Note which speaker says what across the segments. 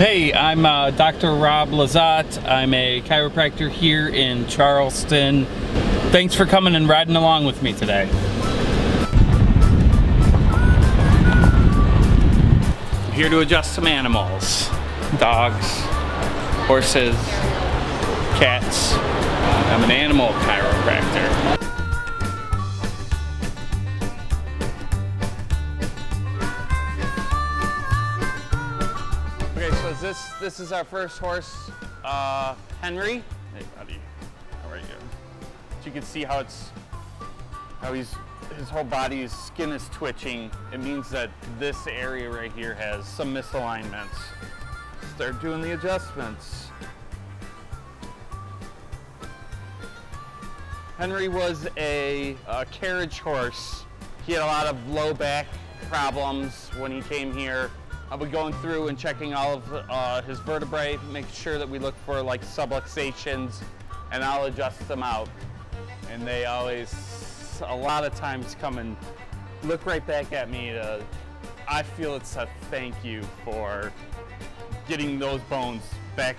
Speaker 1: Hey, I'm Dr. Rob Lezotte. I'm a chiropractor here in Charleston. Thanks for coming and riding along with me today. I'm here to adjust some animals. Dogs, horses, cats. I'm an animal chiropractor. Okay, so this is our first horse, Henry. Hey buddy, how are you? So you can see how his whole body's skin is twitching. It means that this area right here has some misalignments. Start doing the adjustments. Henry was a carriage horse. He had a lot of low back problems when he came here. I'll be going through and checking all of his vertebrae, make sure that we look for like subluxations, and I'll adjust them out. And they always, a lot of times, come and look right back at me. I feel it's a thank you for getting those bones back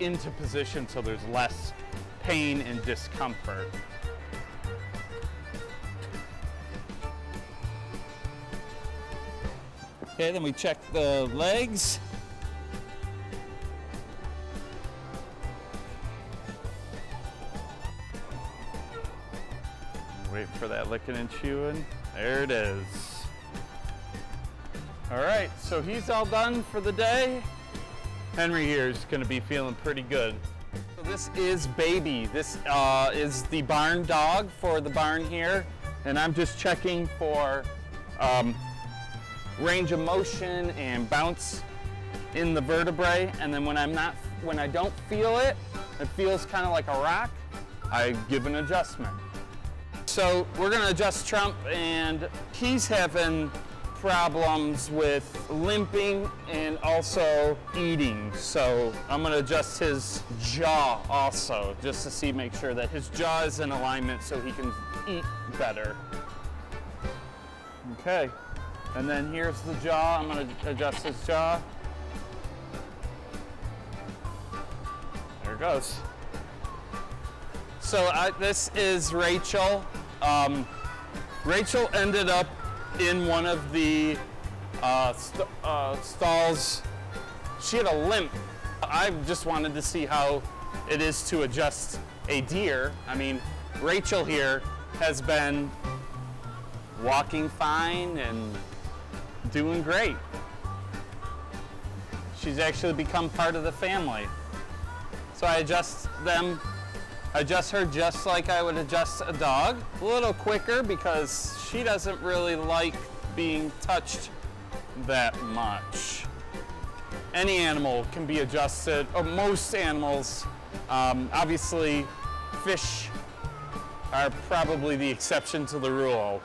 Speaker 1: into position so there's less pain and discomfort. Okay, then we check the legs. Wait for that licking and chewing. There it is. All right, so he's all done for the day. Henry here is gonna be feeling pretty good. So this is Baby. This is the barn dog for the barn here. And I'm just checking for range of motion and bounce in the vertebrae, and then when I don't feel it, it feels kind of like a rock, I give an adjustment. So we're gonna adjust Trump, and he's having problems with limping and also eating. So I'm gonna adjust his jaw also, just to make sure that his jaw is in alignment so he can eat better. Okay. And then here's the jaw. I'm going to adjust his jaw. There it goes. So this is Rachel. Rachel ended up in one of the stalls. She had a limp. I just wanted to see how it is to adjust a deer. I mean, Rachel here has been walking fine and doing great. She's actually become part of the family. So I adjust her just like I would adjust a dog. A little quicker because she doesn't really like being touched that much. Any animal can be adjusted, or most animals. Obviously, fish are probably the exception to the rule.